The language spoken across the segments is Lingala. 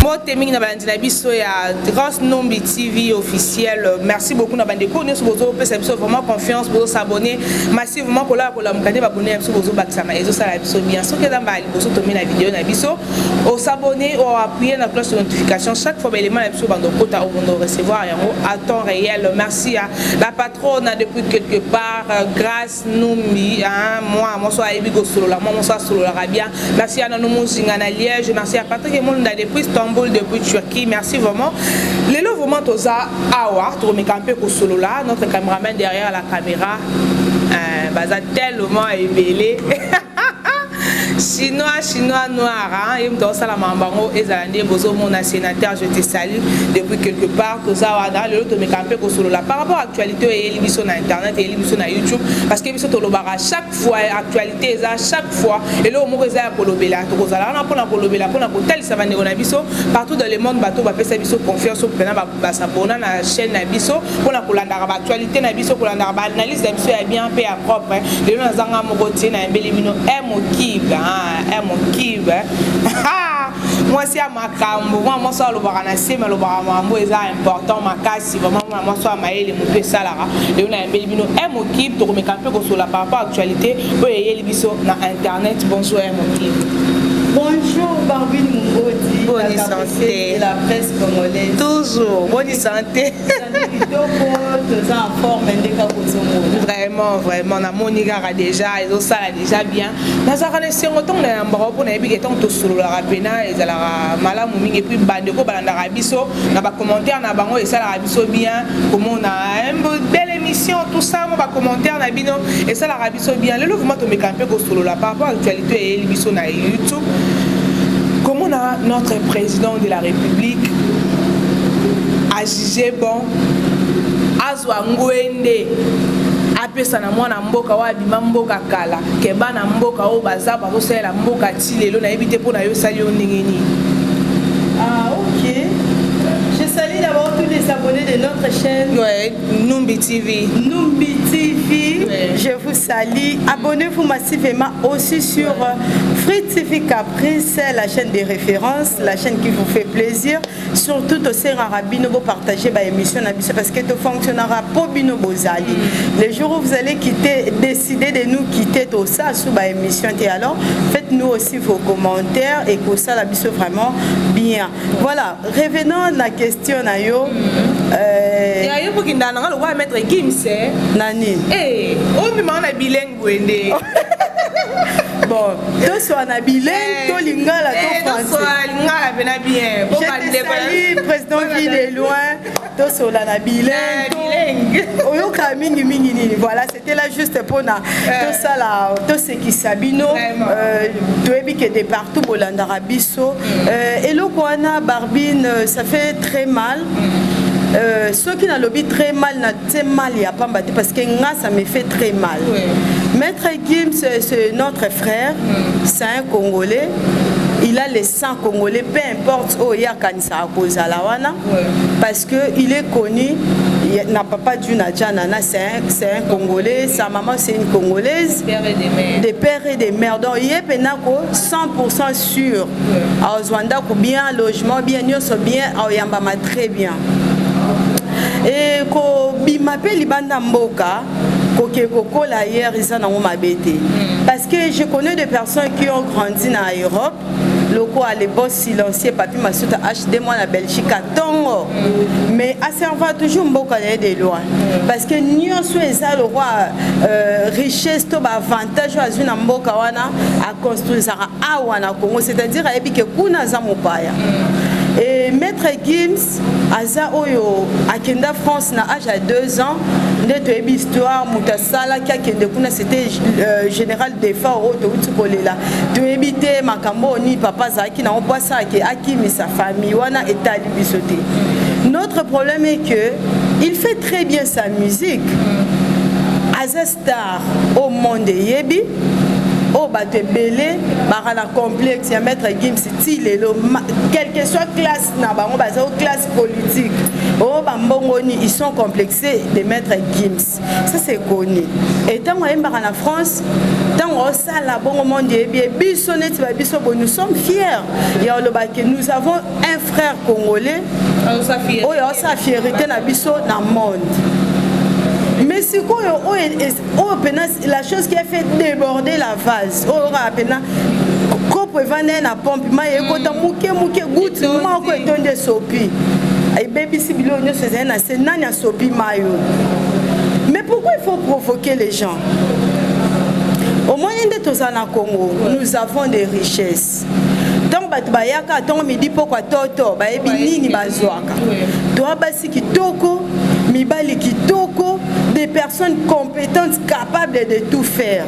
Mbote mingi na bandina biso ya Grosse Nombi TV officiel. Merci beaucoup na bandeko ne sobozo pesa biso vraiment confiance pour s'abonner massivement pour la mukande ba abonner biso bozo baksama ezo sala biso bien. So que dans ba liboso to la vidéo na biso au s'abonner ou appuyer la cloche de notification chaque fois élément na biso bando kota au bondo recevoir yango à temps réel. Merci à la patronne depuis quelque part Grâce Nombi hein moi so ayibi solo la moi so solo la rabia. Merci à nos muzinga na Liège, merci à Patrick Monde depuis Istanbul depuis Turquie. Merci vraiment. Les lots vraiment toza awa to me camper ko solo là notre caméraman derrière la caméra baza tellement ébélé. Chinois noir hein et dans ça la mambango ezalandi bozo mon sénateur je te salue depuis quelque part toza wada le to me camper ko solo là par rapport à actualité et l'émission sur internet et l'émission sur YouTube parce que biso to lobara chaque fois actualité eza chaque fois et là mo eza ko lobela to kozala na pona ko lobela pona ko tel ça va ndeko na biso partout dans le monde bato ba pesa biso confiance au pena ba s'abonner na chaîne na biso pona ko landa ba actualité na biso ko landa ba analyse na biso ya bien pe à propre le na zanga mo botie na mbeli mino mokiba mon kibe moi c'est à ma cambo moi ça le barana c'est mais le barana moi c'est important ma casse vraiment moi ça maïle mon peu salara et on a un belibino mon kibe to me camper sur la par rapport actualité pour y aller biso na internet bonjour mon kibe. Bonjour Barbine Mungoti, bonne santé de la presse congolaise. Toujours bonne santé. Vraiment na monigara déjà et ça déjà bien. Na ça connaissez autant na mbaro pour na ebi keton to solo la rapena et la malamu mingi puis bande ko balanda rabiso na ba commentaire na bango et ça la rabiso bien comment on a une belle émission tout ça on va commentaire na bino et ça la rabiso bien le mouvement to me camper ko solo la par rapport à actualité et l'émission na YouTube. Comment on a notre président de la République a jugé bon azwa ngwende apesa na mwana mboka wa bima mboka kala ke bana mboka o baza ba kosela mboka ti lelo na ebite pona yo sali o ndengeni. Ah OK. Je salue d'abord tous les abonnés de notre chaîne. Ouais, Nombi TV. Nombi TV. Ouais. Je vous salue. Abonnez-vous massivement aussi sur Free TV Caprice, la chaîne des références, la chaîne qui vous fait plaisir. Surtout aussi Rabino pour partager ma émission parce que tout fonctionnera pour Bino Bozali. Le jour où vous allez décider de nous quitter tout ça sous ma émission et alors faites-nous aussi vos commentaires et que ça la biso vraiment bien. Voilà, revenons à la question Nayo. Ayo pour qu'il n'anga le roi mettre Gims Nani. Eh, oh mais on a bilingue bon, tous sont en bilingue, tous lingala, tous français. Lingala bena bien. Je te salue, président Ville de loin, tous sont en bilingue. Oyo kamingi mingi nini. Voilà, c'était là juste pour na tout ça là, tout ce qui s'abino, tu que de partout Bolanda Rabiso. Et le Kwana Barbine, ça fait très mal. Ceux qui n'ont lobby très mal, n'a mal il y a pas battu parce que ça me fait très mal. Oui. Maître Gims, c'est notre frère, c'est un Congolais. Il a les 100 Congolais, peu importe où il y a Kanisa à cause à la Wana, parce qu'il est connu. Il n'a papa d'une Adjanana, c'est un Congolais, sa maman c'est une Congolaise, des pères et des mères. Donc il est 100% sûr. À Ozwanda, bien logement, bien, bien, à Oyambama très bien. Et quand il m'appelle Libanda Mboka, parce que je connais des personnes qui ont grandi en Europe, locaux à les boss silencieux, papi Masuta HD moi la Belgique à Tongo, mais à servir toujours Mboka de loin, parce que nous sommes le roi richesse, tout avantage à une Mboka wana à construire ça à wana Congo, c'est-à-dire à que kuna zamopaya. Et Maître Gims, Aza Oyo, à Kenda France, na âge à 2 ans, de histoire, Moutasala, c'était général des Faro, de éviter Makambo, ni papa Zaki, n'a pas ça, qui mais sa famille, wana et Talibisoté. Notre problème est que il fait très bien sa musique. Aza star au monde de Yebi. Oh bah tu es belé, bah la complexe, ya Maître Gims, quelle que soit classe, on va classe politique. oh bambongoni ils sont complexés de maître Gims. Ça c'est connu. Et tant on est en France, tant on sait la bonne monde nous sommes fiers. Et nous avons un frère congolais. Oh, il y a sa fierté na biso na monde. Mais c'est quoi la chose qui a fait déborder la vase? Oh, rapena kopo evane na pompe ma ekota muke goutte moko etonde sopi. Ay baby si bilo nyo c'est na c'est nani a sopi mayo. Mais pourquoi il faut provoquer les gens? Au moyen de tous en Congo, nous avons des richesses. Donc bayaka tant midi pourquoi toto ba ebi nini bazwaka. Toi basi kitoko, mibali kitoko, des personnes compétentes capables de tout faire.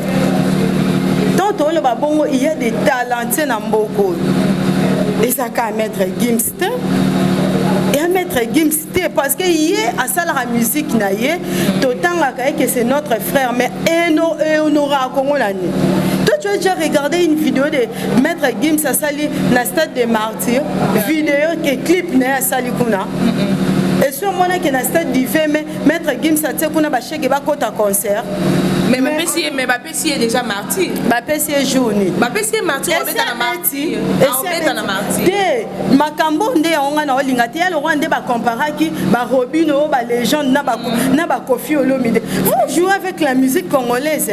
Tant le babongo il y a des talentés dans Mboko. Et ça qu'à mettre Gims. Et à mettre Gims parce que hier à ça la musique naie d'autant que c'est notre frère mais on aura Congo l'année. Toi tu as déjà regardé une vidéo de Maître Gims à Sali la stade des martyrs vidéo et clip né à Sali Kuna. Et sur moi qui na stade d'hiver mais Maître Gims a tient Kuna ba chèque ba kota concert. Mais Bapessi est déjà martyr. Bapessi est journée. Bapessi est martyr. On est en martyr. Makambo nde onga na olinga te ya Laurent nde ba comparaki ba Robino ba légende na ba Kofi Olomide. Vous jouez avec la musique congolaise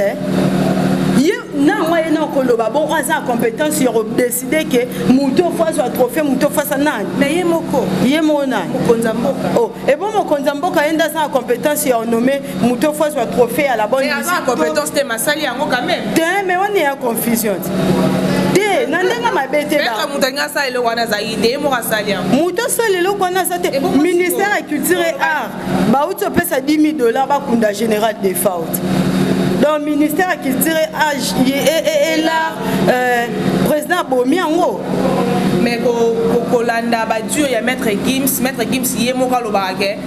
non moi non koloba bon on a compétence sur décider que muto fois soit trophée muto fois ça nan mais yemona oh et bon mon konzamboka enda sa compétence sur nommer muto fois soit trophée à la bonne musique mais avant compétence de masali yango quand même mais on est en confusion de nandenga mabete ba mutanga sa ile wana zaide mo kasali yango muto sale le kona sa te ministère de culture et art ba uto pesa $10,000 ba kunda général des fautes. Donc le ministère qui tirait et là président Bomiango mais Kolanda Badiou il y a maître Gims yemoka lo barake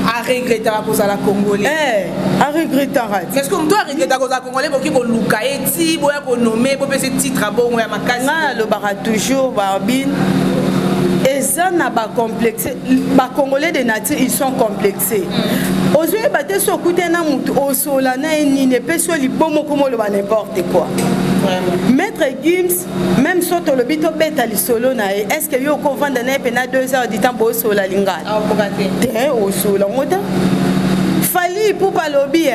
a regretter à cause de la congolais a regretter est-ce que toi regretter à cause de la congolais pour qu'il luka eti boya ko nommer pour passer titre bon ya makasi na lo bara toujours barbine et ça n'a pas complexé ba congolais de nature ils sont complexés. Aujourd'hui baté so kuté na mutu osola na ni ne peso libomo comme le n'importe quoi. Maître Gims même soto le bito beta li solo na est-ce que yo ko vendre na pena 2 heures du temps bo sola lingala. Ah bokate. Te osola ngota. Fali pour palobi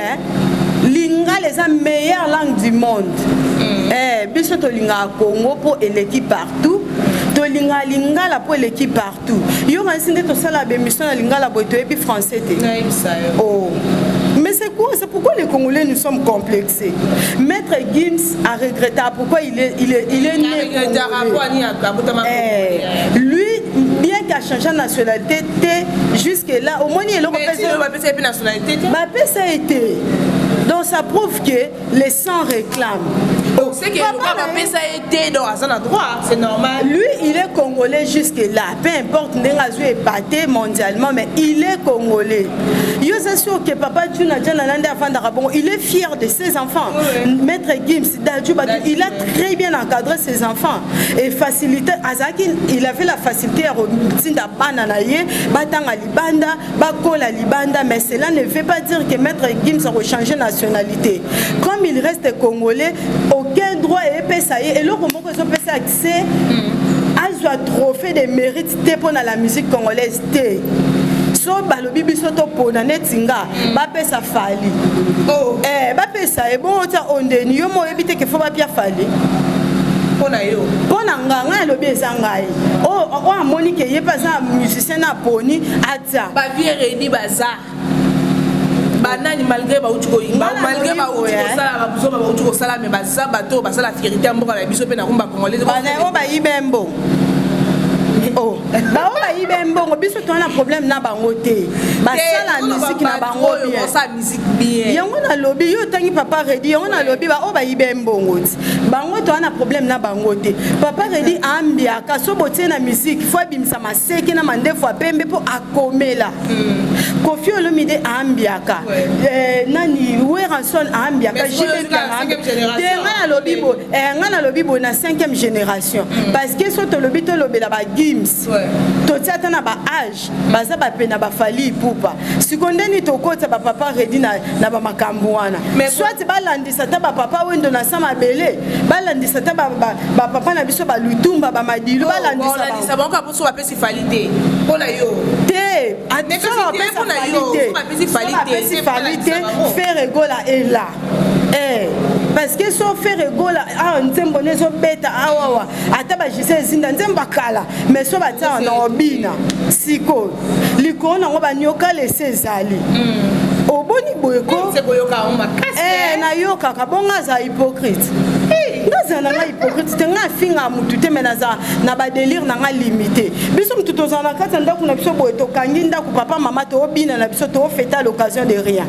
lingala les meilleure langue du monde. Biso to linga Congo pour l'équipe partout. To linga lingala pour l'équipe partout. Yo rancine to sala be mission na lingala boto et puis français te. Oh. Mais c'est quoi? C'est pourquoi les Congolais nous sommes complexés. Maître Gims a regretté pourquoi il est né. Lui, bien qu'à changer de nationalité, jusque là, au moins il est là. Ça a été. Donc ça prouve que les sangs réclament. C'est que ça a été dans un endroit, c'est normal. Lui, il est congolais jusque là. Peu importe, il est épaté mondialement, mais il est congolais. Je suis sûr que papa il est fier de ses enfants. Oui. Maître Gims, il a très bien encadré ses enfants. Et facilité, il avait la facilité à mais cela ne veut pas dire que Maître Gims a changé de nationalité. Comme il reste congolais, aucun droit est payé. Et là, comment ils ont fait accès à un trophée de mérite pour la musique congolaise. So balobi bisoto pona netinga ba pesa fali ba pesa e bon ta ondeni yo mo ebite ke fo ba pia fali pona yo pona nganga lobi ezangai o amoni ke ye pas un musicien na poni ata ba vie redi baza banani malgré ba utuko malgré ba utuko sala ba buzo ba utuko sala mais baza bato ba sala fierté mboka ba biso pe na kumba congolais ba na ba ibembo. Oh, bah on va y bon, biso tu as un problème na bango te. Bah ça la musique na bango bien. Ça musique bien. Yango na lobby yo tangi papa redi, yango na lobby bah on va y bon. Bango tu as un problème na bango te. Papa redi ambia ka so botie na musique, faut bimsa maseki na mande fois pembe pour akomela. Kofi Olomide ambia ka. Nani Weranson ambia ka jibe ka. Nga na lobby bo na 5e génération. Parce que so to lobby to lobby la ba Gims. Tout tata na ba âge baza ba pena ba fali pupa sikondeni to kota ba papa redi na ba makambo wana soit balandisa ta ba papa wendo na sama bele balandisa ta ba papa na biso ba lutumba ba madilo balandisa ba ka poso ba pesi falite pona yo te attention pesi falite faire égola est là parce que so faire égola nzembo nezo beta awawa ata ba jise zinda nzemba kala mais so bata na obina siko likona ngo banyoka le sezali oboni boyeko na yoka kabonga za hypocrite ngaza na hypocrite te nga finga mutu te menaza na ba délire na nga limité biso mutu tozana kata ndako na biso boye tokangi ndako papa mama to obina na biso to fêter à l'occasion de rien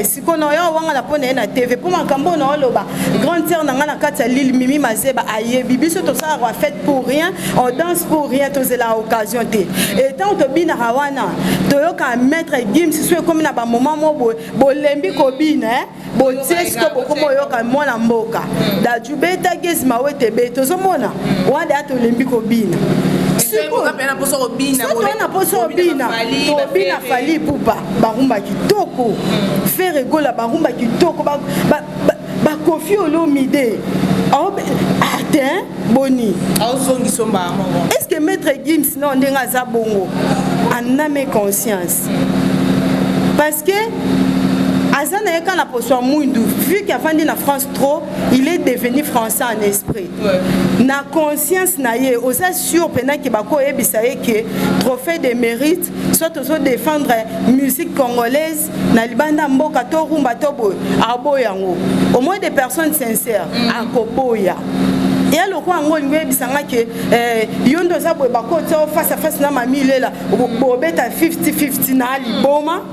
sikono yo wanga na pona na TV pour makambo na oloba grande sœur na nga na kata Lille Mimi Mazeba ayebi biso to ça va fête pour rien on danse pour rien to c'est la occasion te et tant to bina rawana to yo ka maître Gims so comme na ba moment mo bolembi ko bina botesko bokomo yo ka mwana mboka da jubeta gesma wete beto zo mona wanda ato lembi ko bina na poso bina to bina fali pupa barumba kitoko faire égola barumba kitoko ba kofi olomide atteint boni est-ce que maître Gims non ndenga za bongo en âme conscience parce que Azana quand la poso Moundou vu qu'avant de la France trop il est devenu français en esprit na conscience na ye osa sûr pendant que bako ebisaye que trophée de mérite soit oso défendre musique congolaise na libanda mboka to rumba to boy aboyango au moins des personnes sincères akoboya et alors quoi ngo ngwe bisanga ke yondo za boy bako to face à face na mamilela bobeta 50-50 na liboma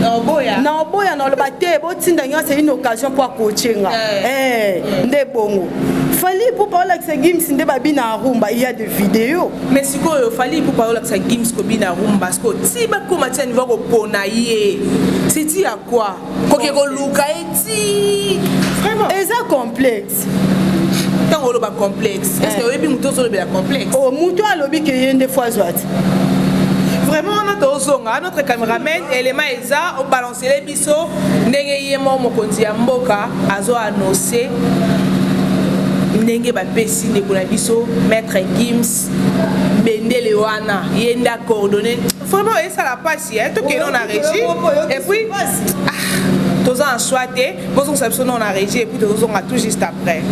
na oboya na lobate botinda nyasa une occasion pour coachinga nde bongo fali pour parler avec sa Gims nde babina rumba il y a des vidéos mais siko yo fali pour parler avec sa Gims ko bina rumba parce que si ba ko matia niveau ko pona ye c'est dit à quoi ko ke ko luka eti vraiment eza complexe tant on ba complexe est-ce que oyebi muto zo le complexe oh muto alobi ke yende fois zwat vraiment notre caméraman élément eza au balancer les biso ndenge yemo mokonzi ya mboka azo annoncer ndenge ba pesi de ko na biso maître Gims bendele wana yenda coordonner vraiment ça la passe to que non a régie et puis tous en choité bon ça on a régie et puis tous on a tout juste après.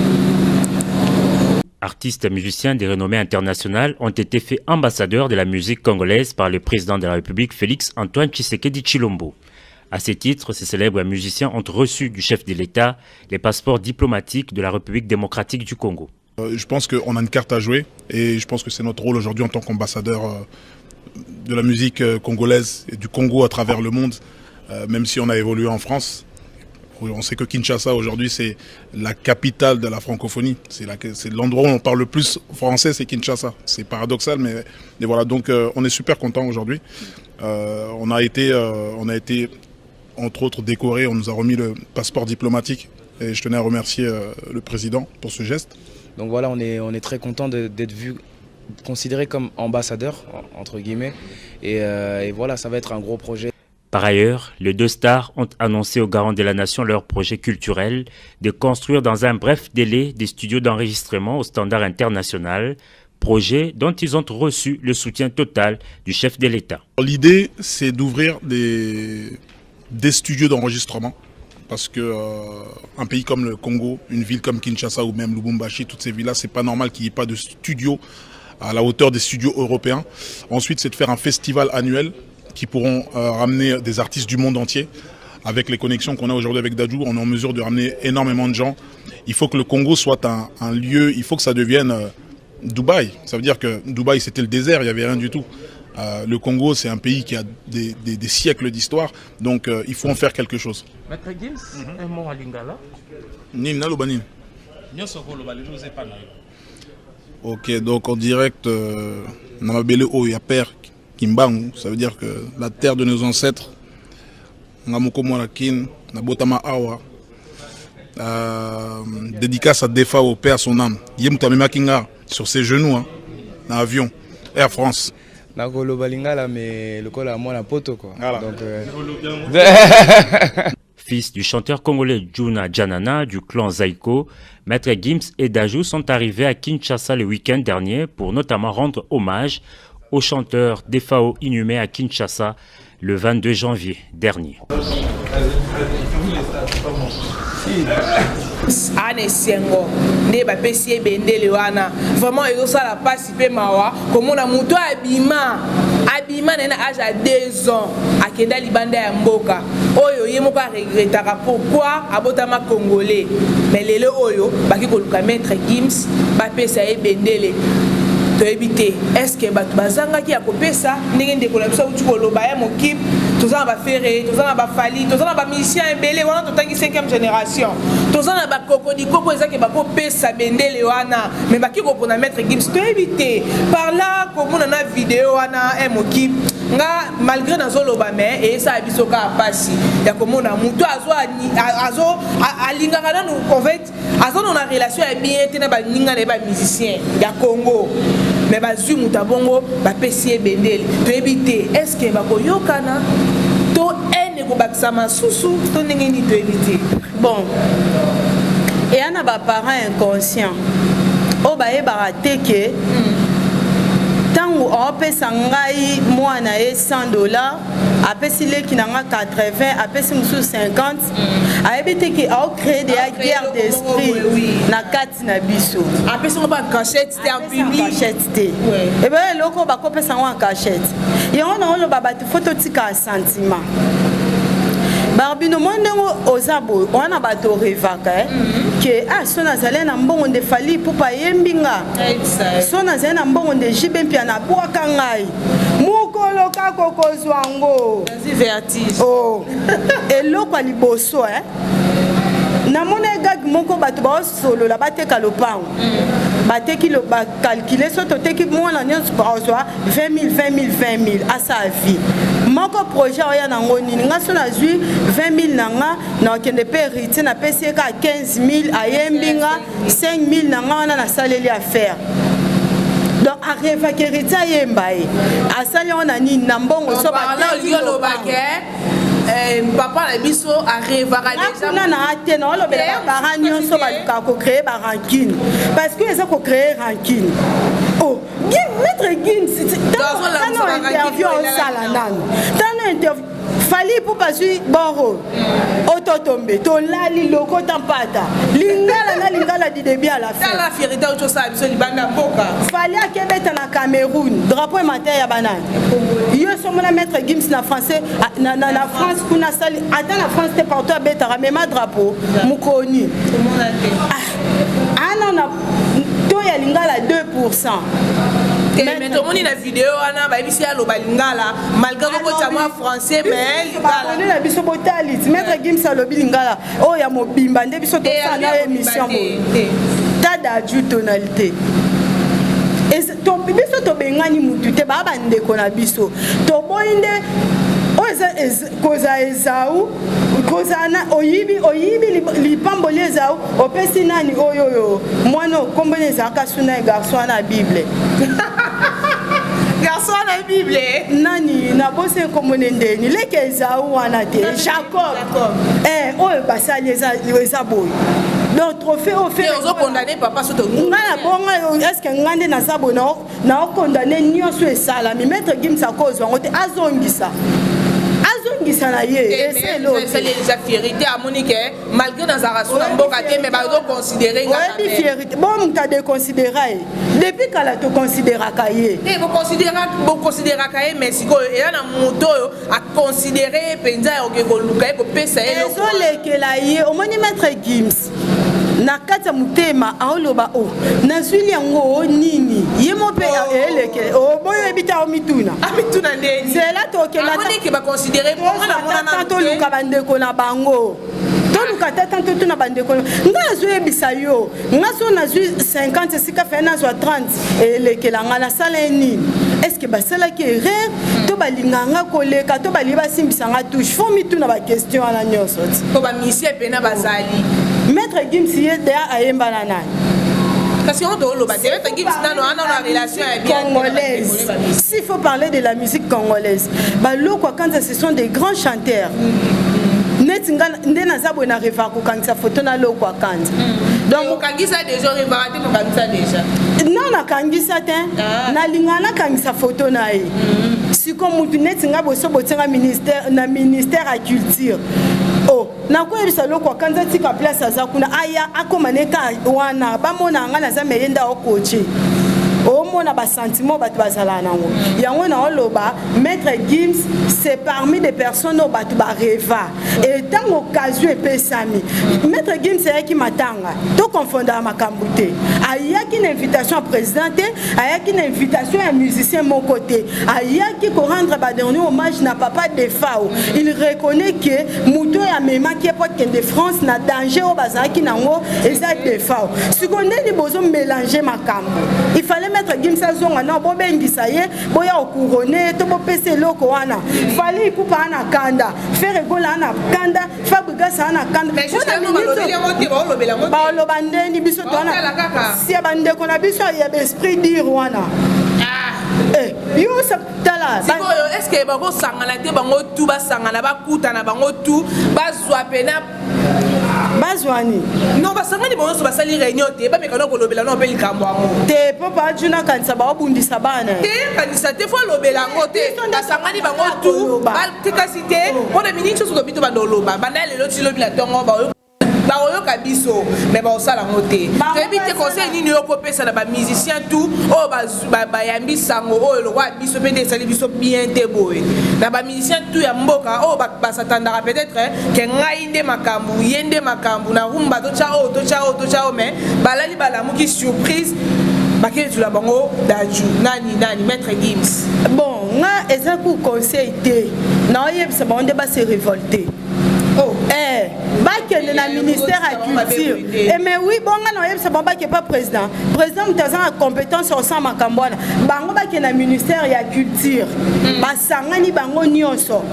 Artistes et musiciens de renommée internationale ont été faits ambassadeurs de la musique congolaise par le président de la République Félix Antoine Tshisekedi Tshilombo. À ce titre, ces célèbres musiciens ont reçu du chef de l'État les passeports diplomatiques de la République démocratique du Congo. Je pense qu'on a une carte à jouer et je pense que c'est notre rôle aujourd'hui en tant qu'ambassadeur de la musique congolaise et du Congo à travers le monde, même si on a évolué en France. On sait que Kinshasa aujourd'hui c'est la capitale de la francophonie, c'est l'endroit où on parle le plus français, c'est Kinshasa. C'est paradoxal mais voilà, donc on est super content aujourd'hui. On a été entre autres décoré, on nous a remis le passeport diplomatique et je tenais à remercier le président pour ce geste. Donc voilà, on est très content d'être vu, considéré comme ambassadeur entre guillemets et voilà, ça va être un gros projet. Par ailleurs, les deux stars ont annoncé aux garants de la nation leur projet culturel de construire dans un bref délai des studios d'enregistrement au standard international, projet dont ils ont reçu le soutien total du chef de l'État. L'idée, c'est d'ouvrir des studios d'enregistrement parce que un pays comme le Congo, une ville comme Kinshasa ou même Lubumbashi, toutes ces villes-là, c'est pas normal qu'il n'y ait pas de studios à la hauteur des studios européens. Ensuite, c'est de faire un festival annuel qui pourront ramener des artistes du monde entier. Avec les connexions qu'on a aujourd'hui avec Dadju, on est en mesure de ramener énormément de gens. Il faut que le Congo soit un lieu, il faut que ça devienne Dubaï. Ça veut dire que Dubaï c'était le désert, il n'y avait rien du tout. Le Congo c'est un pays qui a des siècles d'histoire, donc il faut en faire quelque chose. Maître Gims, un mot à Lingala. Ok, donc en direct, Namabele Oya Père Kimbangu, ça veut dire que la terre de nos ancêtres, Ngamoko Mwarakin, Nabotama Awa, dédicace à Defa au père son âme, Yemutame Makinga, sur ses genoux, hein, dans l'avion, Air France. nakoloba lingala mais lokola mwana poto quoi. Voilà. Donc Fils du chanteur congolais Juna Janana du clan Zaiko, Maître Gims et Dajou sont arrivés à Kinshasa le week-end dernier pour notamment rendre hommage au chanteur Defao inhumé à Kinshasa le 22 janvier dernier. Ane sengo ne ba pesi bendele wana vraiment ezo sala pasi pe mawa komona muto abima na âge à 2 ans akenda libanda ya mboka oyo ye moko regrettera pourquoi abotama congolais mais lelo oyo baki koluka Maître Gims ba pesa bendele to éviter est-ce que batu bazanga ki akopesa ndenge ndeko na biso uti koloba ya mokip tozana ba ferré tozana ba fali tozana ba musicien ebele wana totangi 5e génération tozana ba kokodi koko ezaki ba kopesa bendele wana mais baki kopona Maître Gims to éviter par là komona na vidéo wana mokip nga malgré nazoloba mais et ça biso ka pasi ya komona muto azo alingaka nanu en fait azo na relation ya bien te na ba ninga na ba musicien ya Congo mais bazui mutabongo ba pesi bendele to éviter est-ce que ba koyokana to ene ko bakisa masusu to ndenge ni to éviter bon et ana ba parents inconscients o ba e ba teke tango opesa ngai mwana ye $100 apesi leki nanga 80 apesi musu 50 ayebi te ki ao créer de la guerre d'esprit na kati na biso apesi ngo ba cachette te en public cachette te et ben loko ba kopesa ngo en cachette yango na olo baba te photo tika sentiment barbino mondengo ozabo wana bato revaka que so nazali na mbongo nde fali pupa yembinga so nazali na mbongo nde jibe mpia na bwaka ngai mukolo kako kozwango vertige oh eloko ya liboso namona egag moko bato baosolola bateka lopango bateki bakalkile so toteki mwana nyonso bazwa 20 000 asa vie moko projet oya nango nini nga so nazwi 20 000 nanga nakende mpe héritier napesi ye ka 15 000 ayembinga 5 000 nanga wana nasaleli affaire donc arevaki héritier ayemba ye asali yango na nini na mbongo so papa na biso arrivera déjà na ate na olobela ba parents nyonso baluka ko créer ba rancune parce que eza ko créer rancune oh Maître Gims dans interview au sala nanu dans interview fali pour passer boro ototombe to lali loko tampata lingala di début à la fin la fierté auto ça biso libanda boka fali akebeta na Cameroun drapeau matin ya banane yo somona Maître Gims na français na France kuna sali ata na France te partout abeta même drapeau mukoni ana na to ya lingala 2%. Mais tout le monde a une vidéo, on a ici à l'Obalingala, malgré que tu as français, mais on a biso botalit. Maître Gims a l'Obalingala. Oh, il y a mon bimba, on a biso to na émission. Tada du tonalité. Et ton biso to bengani mutu te ba bande ko na biso. To boinde koza ezau kozana oyibi lipamboli ezau opesi nani oyoyo mwana komboneza kasuna garçon na Bible garçon na Bible nani na bose komone ndeni leke ezau wana te Jacob oyo basali eza boy donc trophée au fait ils ont condamné papa soto ngana bonga est-ce que ngande na sabo na condamné nyonso esala mi Maître Gims akozwa ngote azongisa na ye c'est les fierté à Monique malgré dans sa race na mboka te mais ba considérer ngaka fierté bon muta de considérer depuis kala to considérer kaye bo considérer kaye mais siko et na moto a considérer penza ya ko luka ko pesa ye so lekela ye o moni Maître Gims na kata mutema aoloba o nazwili yango nini ye mope eleke o boyo ebita o mituna ndeni zela tokela ki ba considérer tanto luka bandeko na bango to luka tanto tuna bandeko nga zo ebisa yo nga so nazwi 50 sika fe na zo 30 elekela nga na sala nini est-ce que basala ki erreur to balinganga koleka to bali basimbisa nga touche fo mituna ba question ana nyonso ko ba misie pena bazali Maître Gims yeda ayemba na nani Parce qu'on doit le battre. Maître Gims, non, on a une relation congolaise. S'il faut parler de la musique congolaise, bah, quand ce sont des grands chanteurs. Photo na lo kwa kanza. Donc kangisa déjà révérité pour kangisa déjà. Non na kangisa te. Na lingana kangisa photo na ye. Si comme mutu netinga boso botenga ministère na ministère à culture. Oh, na ko yebisa lo kwa kanza tika place azakuna aya akomaneka wana ba mona ngana za meyenda okoche. Au moins on a des sentiments Maître Gims c'est parmi des personnes au batu reva et tant occasion et sami Maître Gims c'est qui m'attanga tout confondre à ma cambouté aya qui une invitation à présenter aya qui une invitation à musicien mon côté aya qui ko rendre ba dernier hommage n'a papa de Fao il reconnaît que muto ya mema qui est pas de France na danger au bazar qui nango exact de Fao ce qu'on est les besoin mélanger ma cambo il fallait Maître Gims azonga na bo bengisa ye boya couronner to bo pese loko wana fallait coupa na kanda faire gola na kanda fabriga sa na kanda mais justement ba lo bandeni biso tona si bande ko na biso ya esprit dire wana yo sa tala est-ce que bango sangana te bango tout ba sangana ba kutana bango tout ba zwa pena bazwani non basangani bango so basali réunion te ba mekano ko lobela no peli kamwango te papa juna kanisa ba bundisa bana te kanisa te fo lobela ngo te basangani bango tout ba tikasite on a minute so bito ba loba bana lelo ti lobila tongo ba baoyo kabiso mais ba osala ngote to ebite conseil nini yo kopesa na ba musicien tout o ba yambi sango o lo wa biso pe desali biso bien te boy na ba musicien tout ya mboka o ba satandaka peut-être que ngai nde makambu yende makambu na rumba to chao mais balali balamuki surprise bakeli tu la bango daju nani Maître Gims bon nga ezaku conseil te na oyebisa bango ba se révolter. Oh, bakende na ministère à culture. Et mais oui, bon, on a ça bamba qui pas président. Président mutaza a compétence au sein makambwana. Bango bakende na ministère à culture. Ba sangani bango nyonso.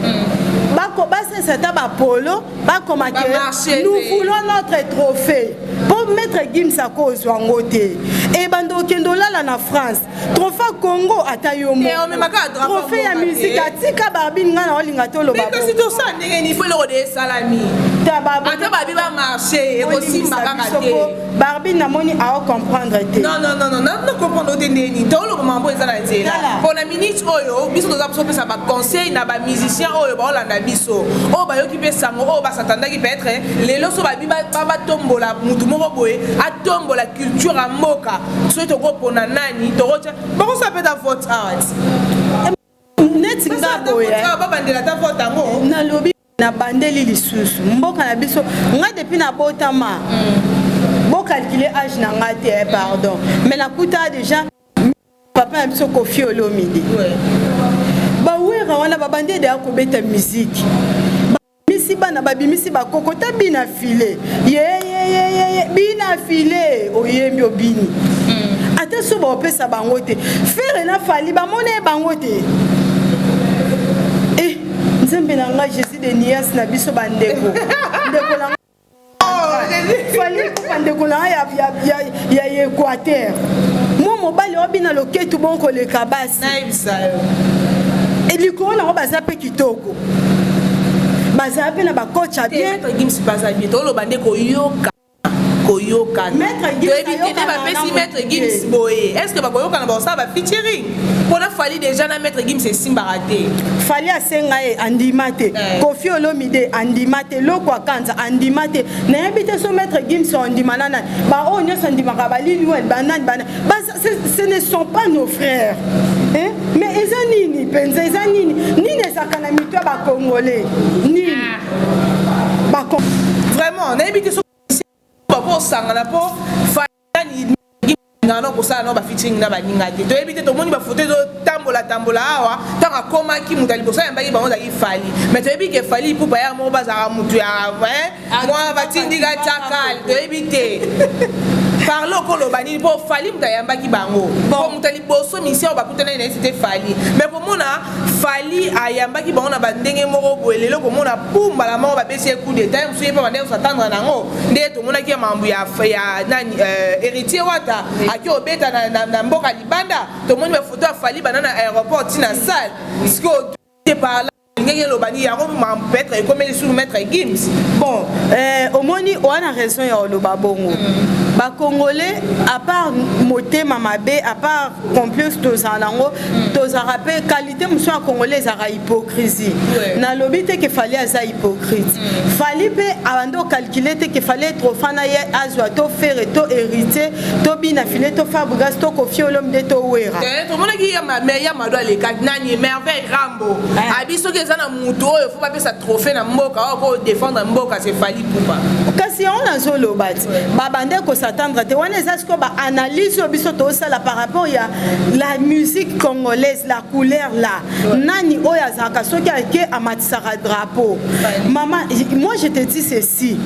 Bako base c'est ba polo, bako maké. Nous voulons notre trophée. Pour Maître Gims à cause wangote. Et bando kendo la na France. Trophée Congo atayomo. Trophée ya musique atika barbine ngana olinga to lo babo. Mais que si tout ça ndenge ni faut le de salami. Ata babi ba marché et aussi makaka te. Barbine na moni a comprendre te. Non comprendre te ndeni. To lo mambo ezala nzela. Pour la minute oyo biso to za pesa ba conseil na ba musicien oyo ba olanda biso. O ba yoki pe sango o ba satanda ki peut-être lelo so babi ba tombola mutu moko boye atombola culture a mboka. So to ko pona nani to rocha. Ba ko ça peut ta faute art. Netinga boye. Ba bandela ta faute ngo. Na lobi na bandeli lisusu mboka na biso nga depuis na botama bon calculer âge na nga te pardon mais la kuta déjà papa na biso Koffi Olomide ba wera wana ba bandeli de akobeta musique misi bana babimisi ba kokota bina filé ye bina filé oyembi obini ata so ba opesa bango te faire na fali ba mone bango te nzembe na nga Jésus de Nias na biso bandeko ndeko la fali ko bandeko la ya Équateur mo mobali obina loketu bonko le kabasi na ibisayo eliko na baza pe kitoko baza pe na ba coach bien Maître Gims baza bien to lo bandeko yoka koyoka Maître Gims Maître Gims boye est-ce que ba koyoka na ba ça ba featuring pour la fali déjà na Maître Gims c'est simbaraté fali asenga e andimate Koffi Olomide andimate lokwa kanza andimate na yebite so Maître Gims andimana na ba o nyoso andimaka balili wen banani ce ne sont pas nos frères hein mais ezanini penza ezanini nini ezakana mitwa ba congolais nini ba vraiment na yebite so pour sangana po fani ngano ko sala no ba featuring na ba ninga te to ebite to moni ba photo zo tambola awa tanga koma ki mutali ko sala mbaki bango za ifali mais to ebike fali pour ba ya mo ba za mutu ya moi ba tindika takal to ebite parlo ko lo bani po fali mutayamba ki bango po mutali boso mission ba kutana ina c'était fali mais pour mona fali ayamba ki bango na bandenge moko boelelo ko mona pumba la moko ba besi coup d'état msuye pa bandenge s'attendre nango nde to mona ki mambu ya nani héritier wata aki obeta na mboka libanda to moni ba photo fali banana aéroport tina salle siko par là bon, au moins on a raison ya oloba bongo. Ba Congolais à part moté mamabé à part complexe tozalango tozarape qualité monsieur congolais za hypocrisie. Na lobby te que fallait aza hypocrite. Fallait pe avant de calculer te que fallait trop fana ye azwa to faire to hériter to bina filet to fabrigas to kofi olom de to wera. To mona ki ya meya madwa le kadnani merveille rambo. Abiso ke za na muto il faut pas que ça trophée na mboka pour défendre mboka c'est fali poupa. Kasi on a zo lobat. Ba bande ko s'attendre te wana est-ce que ba analyse biso to ça la par rapport ya la musique congolaise la couleur là. Nani oya zaka soki ake amatisaka drapeau. Maman, moi je te dis ceci.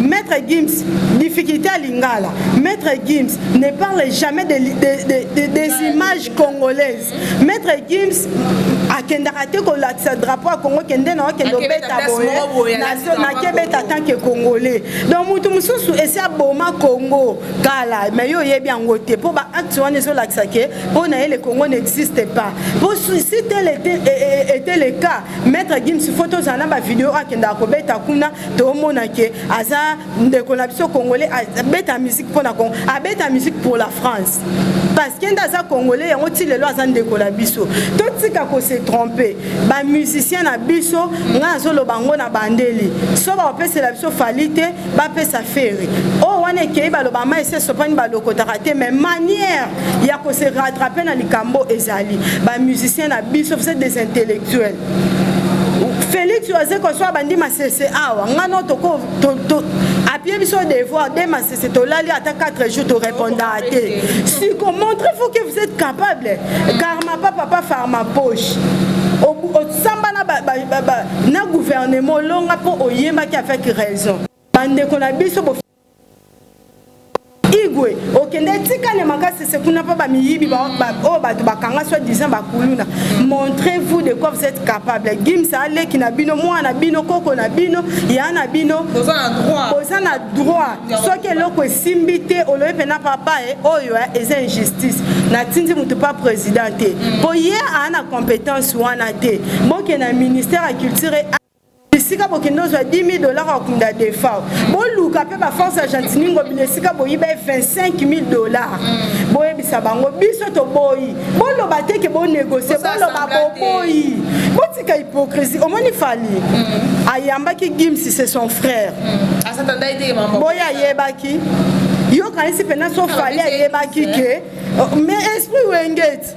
Maître Gims, difficulté à Lingala. Maître Gims ne parle jamais des images congolaises. Maître Gims a kendaraté ko la drapeau à Congo kende na kendo beta boye na kebeta tant que congolais. Donc mutu mususu esi aboma Congo kala mais yo yebi angote pour ba acte wana so la xake pour na le Congo n'existe pas. Pour si tel était le cas, Maître Gims photos en ba vidéo a kenda ko beta kuna to mona ke aza ndeko na biso congolais a beta musique pour na Congo, a beta musique pour la France. Parce que ndaza congolais yango ti lelo aza ndeko na biso. To tika ko se tromper. Ba musicien na biso nga zo lo bango na bandeli. So ba pesa la biso falite ba pesa feri. O wana ke ba lo ba ma ese sopani ba lokota raté mais manière ya ko se rattraper na likambo ezali. Ba musicien na biso c'est des intellectuels. Félix Oazé ko so bandi masese awa ngano to apie biso devoir de masese to lali ata 4 jours to répondre à té. Si qu'on montrez-vous que vous êtes capable car ma papa farma poche. Au samba na gouvernement longa pour oyemba qui avec raison. Bande ko na biso Igwe, okende tika ne makasi se kuna pa ba miyibi ba o ba to bakanga so disant ba kuluna. Montrez-vous de quoi vous êtes capable. Gims ale ki na bino moi na bino koko na bino ya na bino. Boza na droit. So ke loko simbité oloye pena papa e oyo ez injustice. Na tindi mutu pas présidenté. Bo ye ana compétence wana te. Bon ke na ministère de culture sika bokendo zo $10,000 akunda defa bo luka pe ba force argentine ngobile sika boyi ba $25,000 bo ebisa bango biso to boyi bo lo bateke bo négocier bo lo ba boyi bo tika hypocrisie o moni fali ayamba ki Gims c'est son frère asatanda ite mambo boya yebaki yo kanisi pena so fali ayebaki ke mais esprit wengeti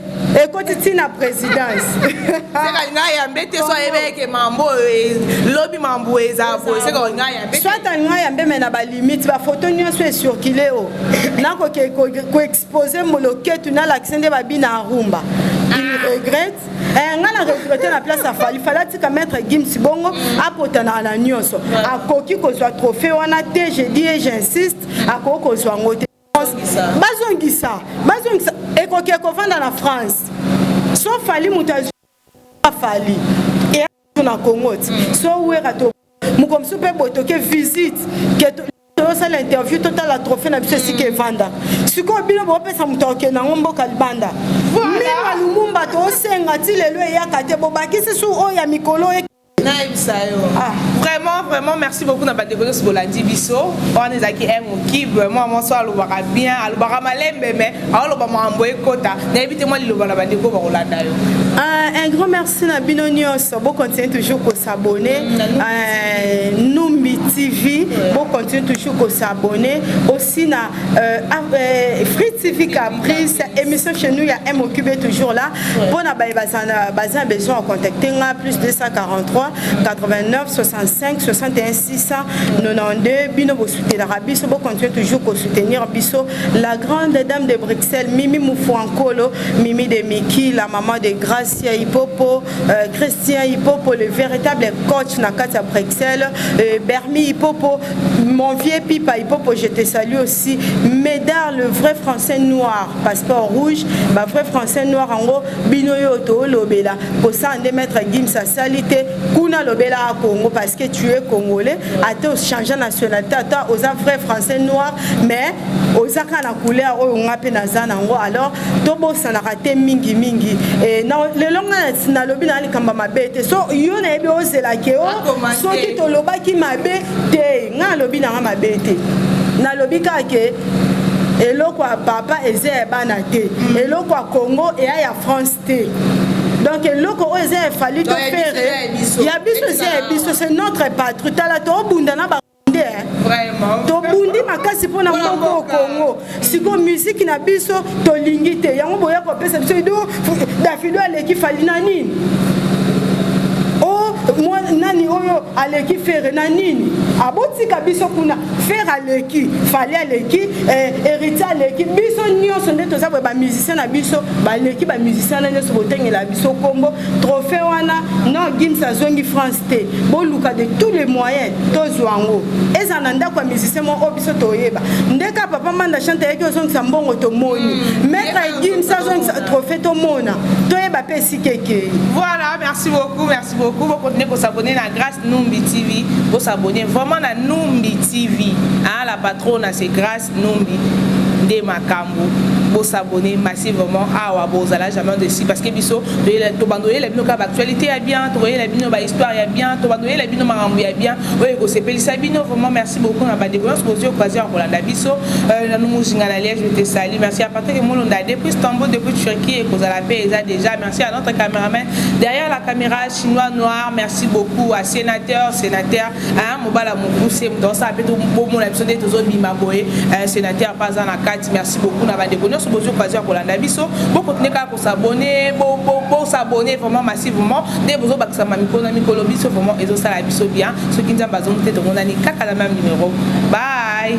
ekoti tina présidence c'est nga ya mbete so ayebeke mambo lobi mambo ezabo c'est nga ya mbete soit nga ya mbeme na ba limite ba photo nyonso e circuler o nako ko exposer moloketu na l'accent de babina rumba il regrette nga na regretter na place afali falati ka mettre Gims bongo apotana na nyonso akoki ko soit trophée wana te je dis et j'insiste akoko ko soit ngote bazongisa ekoki ekovanda na France so fali mutazi fali et na Congo so wera to mukomsu pe botoke visite ke ça l'interview total la trophée na biso sike vanda siko bino bo pesa mutoke na ngombo kalibanda mina lumumba to senga ti lelo ya kate bo bakisi su oya mikolo Vraiment, merci beaucoup na badeko so bolandi biso. On est aquí qui vraiment moi so alobaka bien, alobaka malembe mais aloba mambo ekota. Na évitez-moi liloba na badeko ba kolanda yo. Un grand merci na bino nyonso. Bon continuer toujours ko s'abonner. Numbi TV, bon continuer toujours ko s'abonner. Aussi na Free TV Caprice, émission chez nous il y a MOQB toujours là. Bon na bazan besoin de contacter nga plus 243 89 65 61 692 bino bo soutenir biso bo continuer toujours ko soutenir biso la grande dame de Bruxelles Mimi Moufuankolo Mimi de Miki la maman de Gracia Hipopo Christian Hipopo le véritable coach na kati ya Bruxelles Bermi Papi Hipopo, mon vieux Pipa Hipopo, je te salue aussi. Médard, le vrai français noir, passeport rouge, bah vrai français noir en gros, Binoyo to Lobela, pour ça on mettre Gims sa salité, Kuna Lobela à Congo parce que tu es congolais, à te changer nationalité, à toi aux vrai français noir, mais aux aka la couleur on a penazan en gros, alors Tobo ça n'a raté mingi mingi. Et non, le long na lobi na likamba mabete, so yo na ebi ose la keo, so ki to loba ki mabe te, nga lobi na mabete, na lobi ka ke eloko a papa eze bana te eloko a Congo et à France te donc eloko o eze fallu to faire ya biso c'est notre patrie tala to bunda na ba vraiment to bundi makasi pona moko Congo siko musique na biso to lingite yango boya ko pesa biso do dafido aleki fali na nini moi nani oyo aleki faire na nini aboti kabiso kuna faire aleki fallait aleki héritier aleki biso nyonso nde toza ba musicien na biso ba leki ba musicien na nyonso botengela biso kombo trophée wana non Gims azongi France te boluka de tous les moyens tozwango eza na ndako ya musicien mo obiso toyeba ndeka papa manda chante yeki ozongisa mbongo tomoni maître Gims azongisa trophée tomona toyeba pe sikeke. Voilà, merci beaucoup vous continuez pour s'abonner à Grâce Numbi TV, pour s'abonner vraiment à Numbi TV, hein, la patronne c'est Grâce Numbi de Makambo. Pour s'abonner massivement à Wabozala jamais dessus parce que biso to bandoyer les binoka actualité est bien, to voyez les binoka histoire est bien, to bandoyer les binoka marambu est bien. Oui, ko sepeli sabino vraiment merci beaucoup na ba découverte posé occasion pour la biso na nous muzinga na liège je te salue. Merci à Patrick Molonda depuis Istanbul depuis Turquie et pour la paix déjà. Merci à notre caméraman derrière la caméra chinois noir. Merci beaucoup à sénateur hein Mobala Mukuse dans ça peut tout bon la épisode tous autres bimaboé sénateur pas en la carte. Merci beaucoup na ba découverte besoin occasion pour la biso pour continuer pour s'abonner pour s'abonner vraiment massivement des besoins bakisa mamiko mikolo biso vraiment et ça la biso bien ceux qui nous ont besoin peut-être on a ni kaka la même numéro bye.